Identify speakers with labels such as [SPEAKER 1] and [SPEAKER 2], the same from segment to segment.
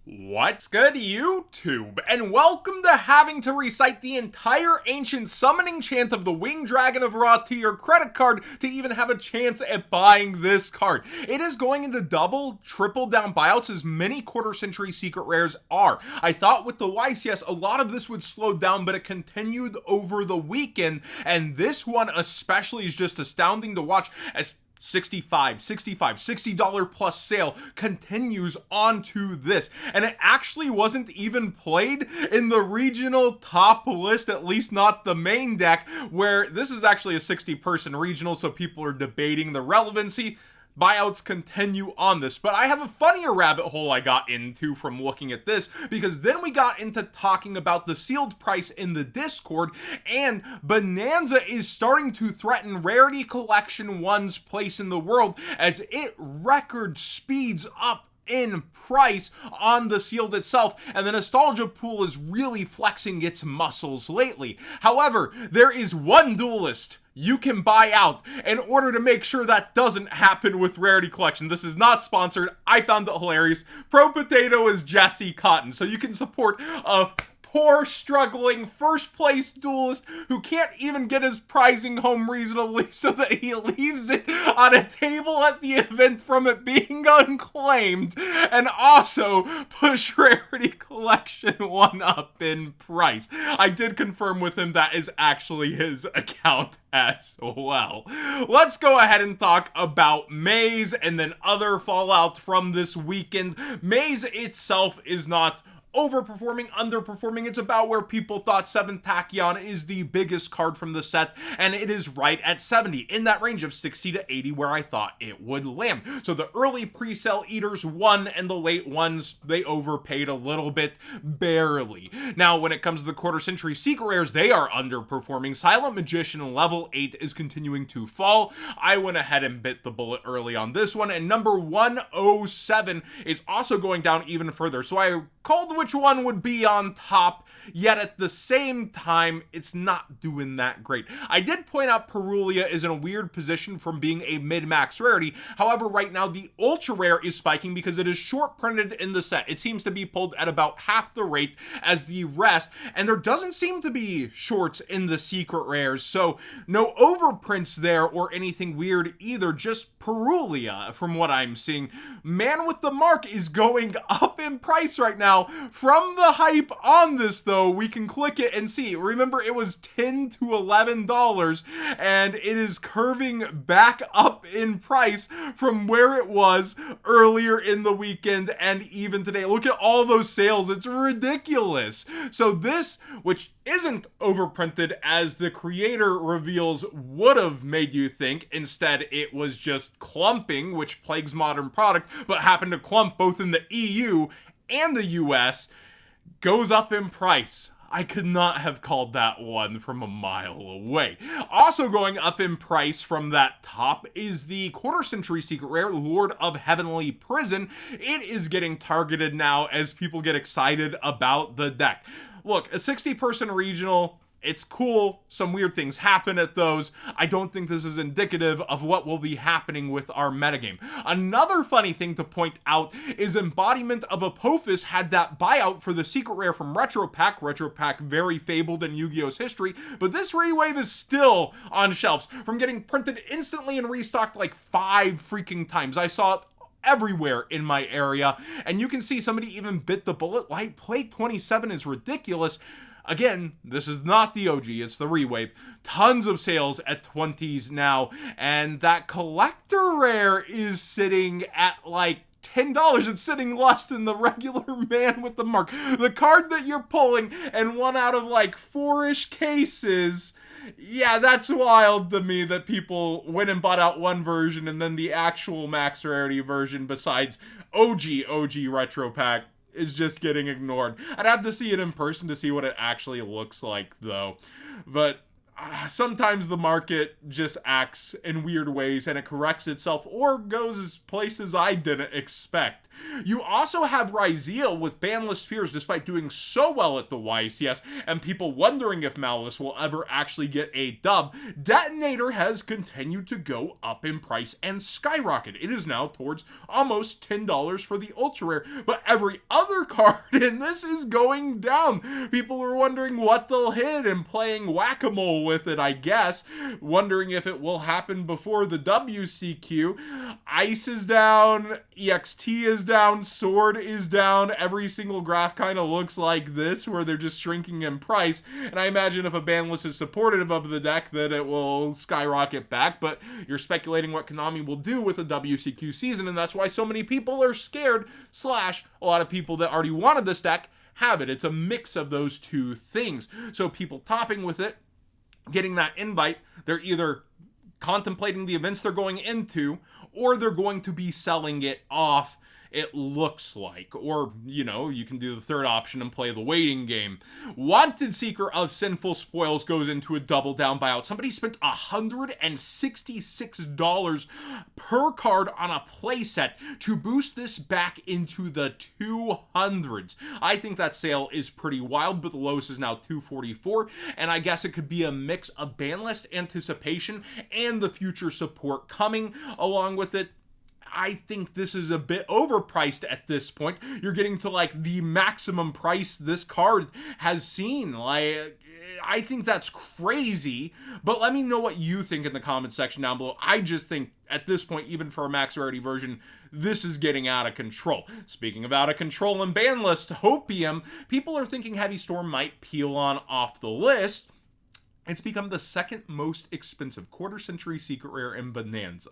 [SPEAKER 1] What's good, YouTube? And welcome to having to recite the entire ancient summoning chant of the Winged Dragon of Ra to your credit card to even have a chance at buying this card. It is going into double, triple down buyouts as many quarter-century secret rares are. I thought with the YCS a lot of this would slow down, but it continued over the weekend, and this one especially is just astounding to watch as $60 plus sale continues onto this, and it actually wasn't even played in the regional top list, at least not the main deck, where this is actually a 60-person regional, so people are debating the relevancy. Buyouts continue on this, but I have a funnier rabbit hole I got into from looking at this, because then we got into talking about the sealed price in the Discord, and Bonanza is starting to threaten Rarity Collection 1's place in the world as it record speeds up in price on the sealed itself, and the nostalgia pool is really flexing its muscles lately. However, there is one duelist you can buy out in order to make sure that doesn't happen with Rarity Collection. This is not sponsored. I found it hilarious. Pro Potato is Jesse Cotton, so you can support a poor, struggling, first-place duelist who can't even get his prizing home reasonably, so that he leaves it on a table at the event from it being unclaimed, and also push Rarity Collection 1 up in price. I did confirm with him that is actually his account as well. Let's go ahead and talk about Maze and then other fallout from this weekend. Maze itself is not overperforming, underperforming. It's about where people thought 7th Tachyon is the biggest card from the set, and it is right at 70, in that range of 60 to 80 where I thought it would land. So the early pre-sale eaters won, and the late ones, they overpaid a little bit, barely. Now, when it comes to the quarter-century secret rares, they are underperforming. Silent Magician level 8 is continuing to fall. I went ahead and bit the bullet early on this one, and number 107 is also going down even further. So I called which one would be on top, yet at the same time, it's not doing that great. I did point out Perulia is in a weird position from being a mid-max rarity. However, right now, the ultra rare is spiking because it is short printed in the set. It seems to be pulled at about half the rate as the rest, and there doesn't seem to be shorts in the secret rares, so no overprints there or anything weird either, just Perulia from what I'm seeing. Man with the Mark is going up in price right now. From the hype on this, though, we can click it and see. Remember, it was $10 to $11, and it is curving back up in price from where it was earlier in the weekend and even today. Look at all those sales. It's ridiculous. So this, which isn't overprinted as the creator reveals would have made you think, instead it was just clumping, which plagues modern product, but happened to clump both in the EU and the US, goes up in price. I could not have called that one from a mile away. Also going up in price from that top is the quarter-century secret rare, Lord of Heavenly Prison. It is getting targeted now as people get excited about the deck. Look, a 60-person regional, it's cool. Some weird things happen at those. I don't think this is indicative of what will be happening with our metagame. Another funny thing to point out is Embodiment of Apophis had that buyout for the secret rare from Retro Pack. Retro Pack, very fabled in Yu-Gi-Oh's history, but this rewave is still on shelves from getting printed instantly and restocked like 5 freaking times. I saw it everywhere in my area, and you can see somebody even bit the bullet. Light Plate 27 is ridiculous. Again, this is not the OG, it's the rewave. Tons of sales at 20s now, and that collector rare is sitting at like $10. It's sitting less than the regular Man with the Mark. The card that you're pulling, and one out of like 4-ish cases. Yeah, that's wild to me that people went and bought out one version and then the actual max rarity version besides OG Retro Pack is just getting ignored. I'd have to see it in person to see what it actually looks like, though. But sometimes the market just acts in weird ways and it corrects itself or goes places I didn't expect. You also have Ryzeal with Banlist fears despite doing so well at the YCS and people wondering if Malice will ever actually get a dub. Detonator has continued to go up in price and skyrocket. It is now towards almost $10 for the ultra rare, but every other card in this is going down. People are wondering what they'll hit and playing whack-a-mole with it, I guess, wondering if it will happen before the WCQ. Ice is down, EXT is down, Sword is down. Every single graph kind of looks like this, where they're just shrinking in price, and I imagine if a ban list is supportive of the deck that it will skyrocket back, but you're speculating what Konami will do with a WCQ season, and that's why so many people are scared, / a lot of people that already wanted this deck have it. It's a mix of those two things. So people topping with it, getting that invite, they're either contemplating the events they're going into, or they're going to be selling it off, it looks like. Or, you know, you can do the third option and play the waiting game. Wanted Seeker of Sinful Spoils goes into a double down buyout. Somebody spent $166 per card on a playset to boost this back into the 200s. I think that sale is pretty wild, but the lowest is now $244, and I guess it could be a mix of Banlist anticipation and the future support coming along with it. I think this is a bit overpriced at this point. You're getting to like the maximum price this card has seen. Like, I think that's crazy, but let me know what you think in the comment section down below. I just think at this point, even for a max rarity version, this is getting out of control. Speaking of out of control and Banlist, Hopium, people are thinking Heavy Storm might peel on off the list. It's become the second most expensive quarter century secret rare in Bonanza.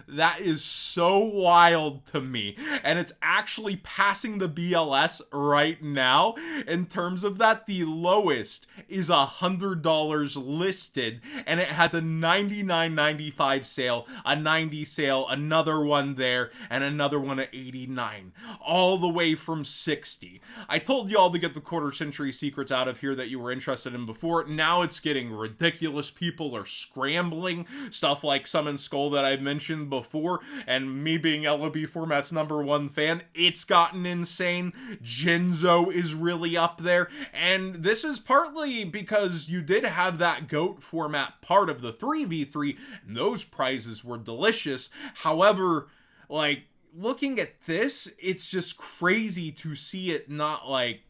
[SPEAKER 1] That is so wild to me, and it's actually passing the BLS right now. In terms of that, the lowest is $100 listed, and it has a $99.95 sale, a $90 sale, another one there, and another one at $89, all the way from $60. I told you all to get the quarter century secrets out of here that you were interested in before. Now it's getting ridiculous. People are scrambling. Stuff like Summon Skull that I've mentioned before, and me being LOB format's #1 fan, it's gotten insane. Genzo is really up there, and this is partly because you did have that GOAT format part of the 3v3, and those prizes were delicious. However, like, looking at this, it's just crazy to see it not like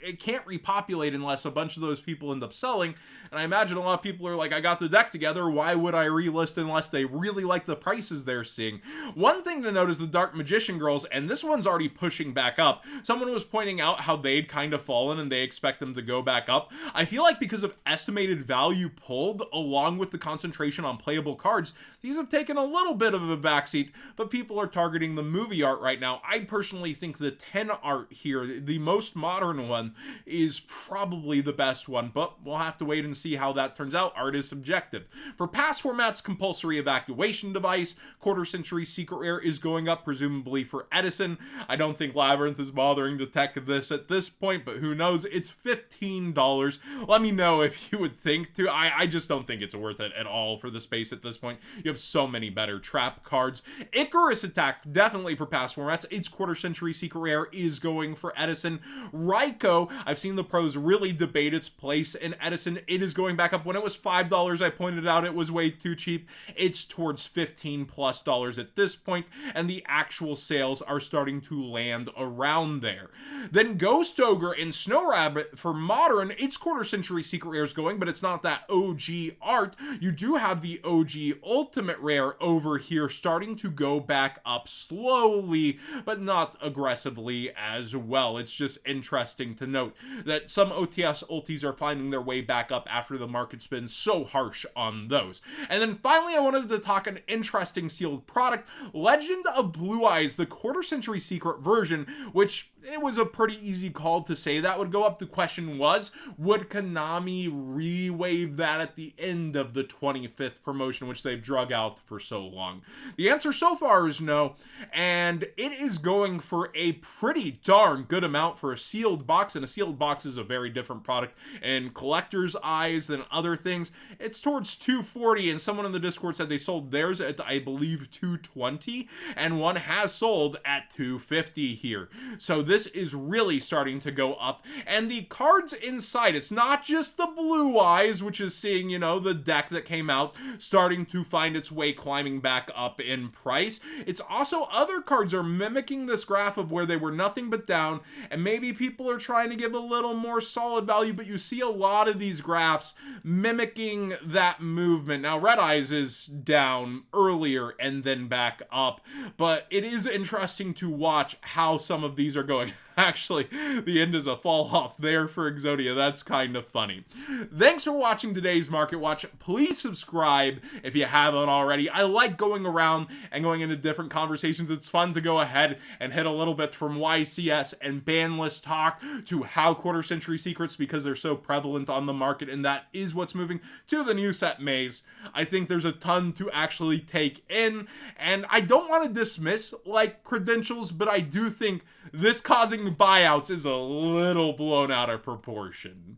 [SPEAKER 1] it can't repopulate unless a bunch of those people end up selling. And I imagine a lot of people are like, I got the deck together, why would I relist unless they really like the prices they're seeing? One thing to note is the Dark Magician Girls, and this one's already pushing back up. Someone was pointing out how they'd kind of fallen and they expect them to go back up. I feel like because of estimated value pulled, along with the concentration on playable cards, these have taken a little bit of a backseat, but people are targeting the movie art right now. I personally think the 10 art here, the most modern one, is probably the best one, but we'll have to wait and see how that turns out. Art is subjective. For past formats, compulsory evacuation device, quarter century secret rare is going up, presumably for Edison. I don't think Labyrinth is bothering to tech this at this point, but who knows? It's $15. Let me know if you would think to. I just don't think it's worth it at all for the space at this point. You have so many better trap cards. Icarus Attack, definitely for past formats. Its quarter century secret rare is going for Edison. Raiko, I've seen the pros really debate its place in Edison. It is going back up. When it was $5, I pointed out it was way too cheap. It's towards $15+ at this point, and the actual sales are starting to land around there. Then Ghost Ogre and Snow Rabbit for modern, its quarter century secret rare is going, but it's not that OG art. You do have the OG ultimate rare over here starting to go back up slowly, but not aggressively as well. It's just interesting to note that some OTS ultis are finding their way back up after the market's been so harsh on those. And then finally, I wanted to talk an interesting sealed product, Legend of Blue Eyes, the quarter century secret version, which it was a pretty easy call to say that would go up. The question was, would Konami re-wave that at the end of the 25th promotion, which they've drug out for so long? The answer so far is no, and it is going for a pretty darn good amount for a sealed sealed box, and a sealed box is a very different product in collector's eyes than other things. It's towards $240, and someone in the Discord said they sold theirs at, I believe, $220, and one has sold at $250 here. So this is really starting to go up, and the cards inside, it's not just the blue eyes, which is seeing, you know, the deck that came out starting to find its way climbing back up in price. It's also other cards are mimicking this graph of where they were nothing but down, and maybe people are trying to give a little more solid value, but you see a lot of these graphs mimicking that movement. Now, Red Eyes is down earlier and then back up, but it is interesting to watch how some of these are going. Actually, the end is a fall off there for Exodia. That's kind of funny. Thanks for watching today's Market Watch. Please subscribe if you haven't already. I like going around and going into different conversations. It's fun to go ahead and hit a little bit from YCS and Banlist talk to how quarter century secrets, because they're so prevalent on the market, and that is what's moving, to the new set maze. I think there's a ton to actually take in, and I don't want to dismiss like credentials, but I do think this causing buyouts is a little blown out of proportion.